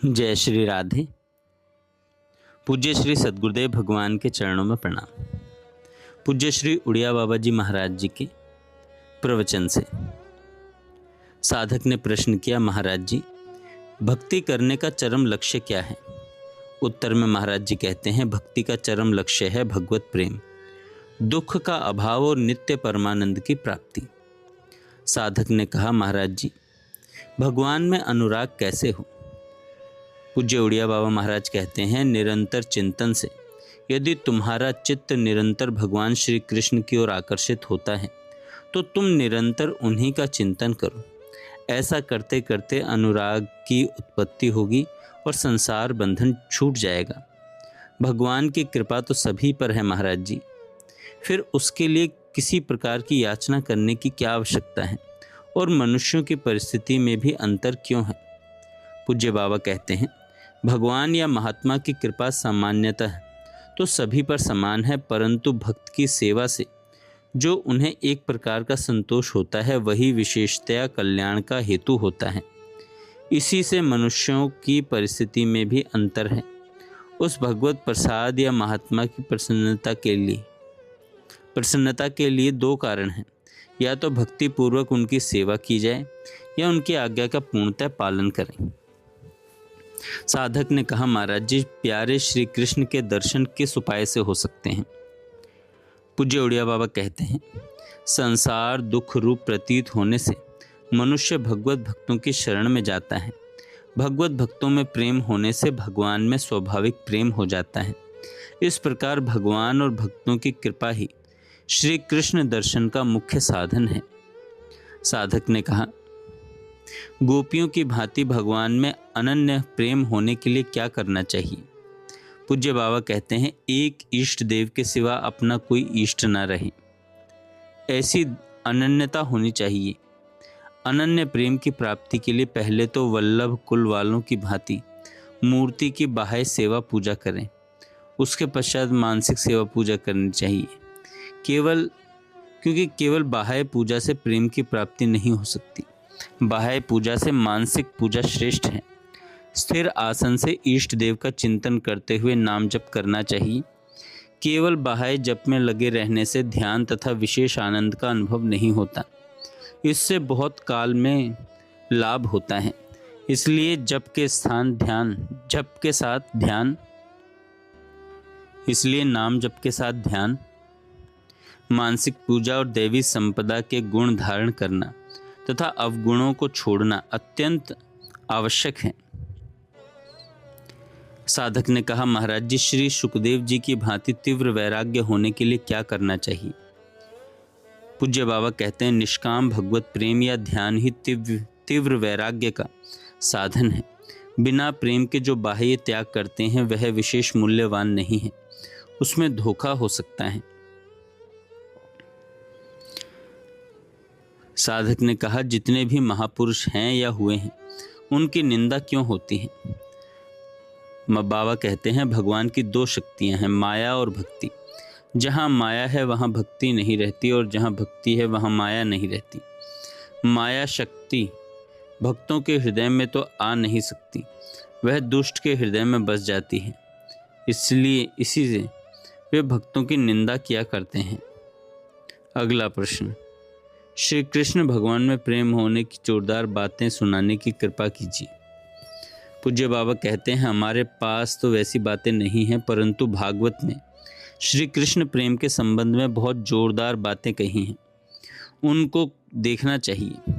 जय श्री राधे। पूज्य श्री सद्गुरुदेव भगवान के चरणों में प्रणाम। पूज्य श्री उड़िया बाबा जी महाराज जी के प्रवचन से साधक ने प्रश्न किया, महाराज जी भक्ति करने का चरम लक्ष्य क्या है? उत्तर में महाराज जी कहते हैं, भक्ति का चरम लक्ष्य है भगवत प्रेम, दुख का अभाव और नित्य परमानंद की प्राप्ति। साधक ने कहा, महाराज जी भगवान में अनुराग कैसे हो? पूज्य उड़िया बाबा महाराज कहते हैं, निरंतर चिंतन से यदि तुम्हारा चित्त निरंतर भगवान श्री कृष्ण की ओर आकर्षित होता है तो तुम निरंतर उन्हीं का चिंतन करो। ऐसा करते करते अनुराग की उत्पत्ति होगी और संसार बंधन छूट जाएगा। भगवान की कृपा तो सभी पर है महाराज जी, फिर उसके लिए किसी प्रकार की याचना करने की क्या आवश्यकता है? और मनुष्यों की परिस्थिति में भी अंतर क्यों है? पूज्य बाबा कहते हैं, भगवान या महात्मा की कृपा सामान्यतः तो सभी पर समान है, परंतु भक्त की सेवा से जो उन्हें एक प्रकार का संतोष होता है वही विशेषतया कल्याण का हेतु होता है। इसी से मनुष्यों की परिस्थिति में भी अंतर है। उस भगवत प्रसाद या महात्मा की प्रसन्नता के लिए दो कारण हैं, या तो भक्ति पूर्वक उनकी सेवा की जाए या उनकी आज्ञा का पूर्णतः पालन करें। साधक ने कहा, महाराज जी प्यारे श्री कृष्ण के दर्शन किस उपाय से हो सकते हैं? पूज्य उड़िया बाबा कहते हैं, संसार दुख रूप प्रतीत होने से मनुष्य भगवत भक्तों की शरण में जाता है। भगवत भक्तों में प्रेम होने से भगवान में स्वाभाविक प्रेम हो जाता है। इस प्रकार भगवान और भक्तों की कृपा ही श्री कृष्ण दर्शन का मुख्य साधन है। साधक ने कहा, गोपियों की भांति भगवान में अनन्य प्रेम होने के लिए क्या करना चाहिए? पूज्य बाबा कहते हैं, एक इष्ट देव के सिवा अपना कोई इष्ट न रहे, ऐसी अनन्यता होनी चाहिए। अनन्य प्रेम की प्राप्ति के लिए पहले तो वल्लभ कुल वालों की भांति मूर्ति की बाह्य सेवा पूजा करें, उसके पश्चात मानसिक सेवा पूजा करनी चाहिए। क्योंकि केवल बाह्य पूजा से प्रेम की प्राप्ति नहीं हो सकती, बाह्य पूजा से मानसिक पूजा श्रेष्ठ है। स्थिर आसन से इष्ट देव का चिंतन करते हुए नाम जप करना चाहिए। केवल बाह्य जप में लगे रहने से ध्यान तथा विशेष आनंद का अनुभव नहीं होता, इससे बहुत काल में लाभ होता है। इसलिए नाम जप के साथ ध्यान, मानसिक पूजा और दैवी संपदा के गुण धारण करना तथा अवगुणों को छोड़ना अत्यंत आवश्यक है। साधक ने कहा, महाराज जी श्री सुखदेव जी की भांति तीव्र वैराग्य होने के लिए क्या करना चाहिए? पूज्य बाबा कहते हैं, निष्काम भगवत प्रेम या ध्यान ही तीव्र वैराग्य का साधन है। बिना प्रेम के जो बाह्य त्याग करते हैं वह विशेष मूल्यवान नहीं है, उसमें धोखा हो सकता है। साधक ने कहा, जितने भी महापुरुष हैं या हुए हैं उनकी निंदा क्यों होती है? बाबा कहते हैं, भगवान की दो शक्तियां हैं, माया और भक्ति। जहां माया है वहां भक्ति नहीं रहती और जहां भक्ति है वहां माया नहीं रहती। माया शक्ति भक्तों के हृदय में तो आ नहीं सकती, वह दुष्ट के हृदय में बस जाती है। इसी से वे भक्तों की निंदा किया करते हैं। अगला प्रश्न, श्री कृष्ण भगवान में प्रेम होने की जोरदार बातें सुनाने की कृपा कीजिए। पूज्य बाबा कहते हैं, हमारे पास तो वैसी बातें नहीं हैं, परंतु भागवत में श्री कृष्ण प्रेम के संबंध में बहुत जोरदार बातें कही हैं, उनको देखना चाहिए।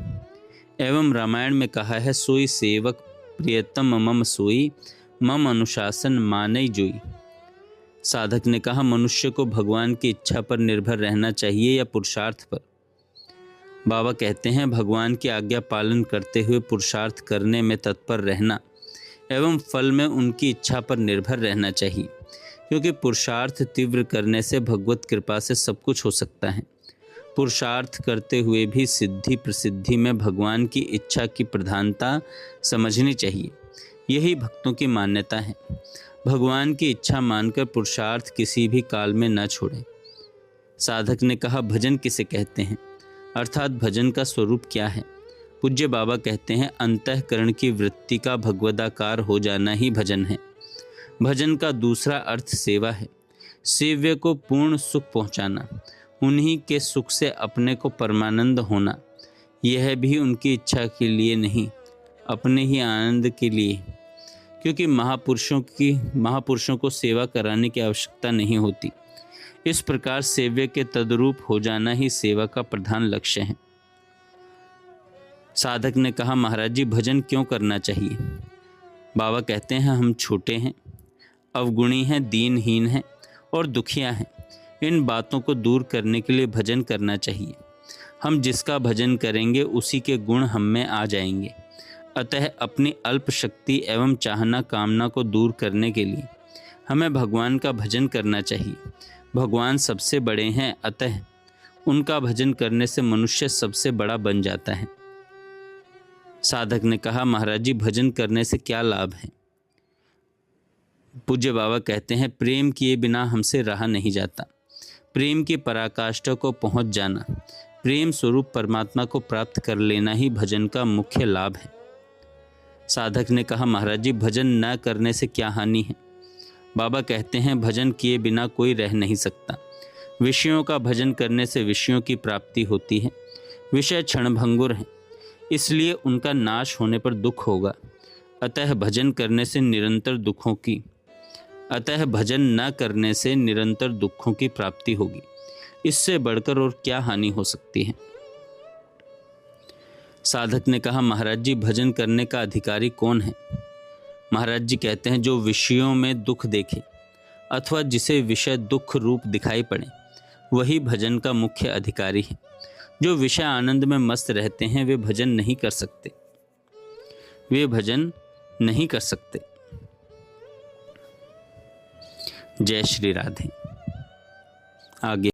एवं रामायण में कहा है, सोई सेवक प्रियतम मम सोई, मम अनुशासन मानई जोई। साधक ने कहा, मनुष्य को भगवान की इच्छा पर निर्भर रहना चाहिए या पुरुषार्थ पर? बाबा कहते हैं, भगवान की आज्ञा पालन करते हुए पुरुषार्थ करने में तत्पर रहना एवं फल में उनकी इच्छा पर निर्भर रहना चाहिए, क्योंकि पुरुषार्थ तीव्र करने से भगवत कृपा से सब कुछ हो सकता है। पुरुषार्थ करते हुए भी सिद्धि प्रसिद्धि में भगवान की इच्छा की प्रधानता समझनी चाहिए, यही भक्तों की मान्यता है। भगवान की इच्छा मानकर पुरुषार्थ किसी भी काल में न छोड़ें। साधक ने कहा, भजन किसे कहते हैं, अर्थात भजन का स्वरूप क्या है? पूज्य बाबा कहते हैं, अंतःकरण की वृत्ति का भगवदाकार हो जाना ही भजन है। भजन का दूसरा अर्थ सेवा है। सेव्य को पूर्ण सुख पहुंचाना, उन्हीं के सुख से अपने को परमानंद होना, यह भी उनकी इच्छा के लिए नहीं, अपने ही आनंद के लिए। क्योंकि महापुरुषों को सेवा कराने की आवश्यकता नहीं होती। इस प्रकार सेव्य के तद्रूप हो जाना ही सेवा का प्रधान लक्ष्य है। साधक ने कहा, महाराज जी भजन क्यों करना चाहिए? बाबा कहते हैं, हम छोटे हैं, अवगुणी हैं, दीनहीन हैं और दुखिया हैं। इन बातों को दूर करने के लिए भजन करना चाहिए। हम जिसका भजन करेंगे उसी के गुण हम में आ जाएंगे। अतः अपनी अल्प शक्ति एवं चाहना कामना को दूर करने के लिए हमें भगवान का भजन करना चाहिए। भगवान सबसे बड़े हैं, अतः उनका भजन करने से मनुष्य सबसे बड़ा बन जाता है। साधक ने कहा, महाराज जी भजन करने से क्या लाभ है? पूज्य बाबा कहते हैं, प्रेम किए बिना हमसे रहा नहीं जाता। प्रेम की पराकाष्ठा को पहुंच जाना, प्रेम स्वरूप परमात्मा को प्राप्त कर लेना ही भजन का मुख्य लाभ है। साधक ने कहा, महाराज जी भजन न करने से क्या हानि है? बाबा कहते हैं, भजन किए बिना कोई रह नहीं सकता। विषयों का भजन करने से विषयों की प्राप्ति होती है। विषय क्षणभंगुर हैं, इसलिए उनका नाश होने पर दुख होगा। अतः भजन न करने से निरंतर दुखों की प्राप्ति होगी। इससे बढ़कर और क्या हानि हो सकती है? साधक ने कहा, महाराज जी भजन करने का अधिकारी कौन है? महाराज जी कहते हैं, जो विषयों में दुख देखे अथवा जिसे विषय दुख रूप दिखाई पड़े, वही भजन का मुख्य अधिकारी है। जो विषय आनंद में मस्त रहते हैं वे भजन नहीं कर सकते। जय श्री राधे। आगे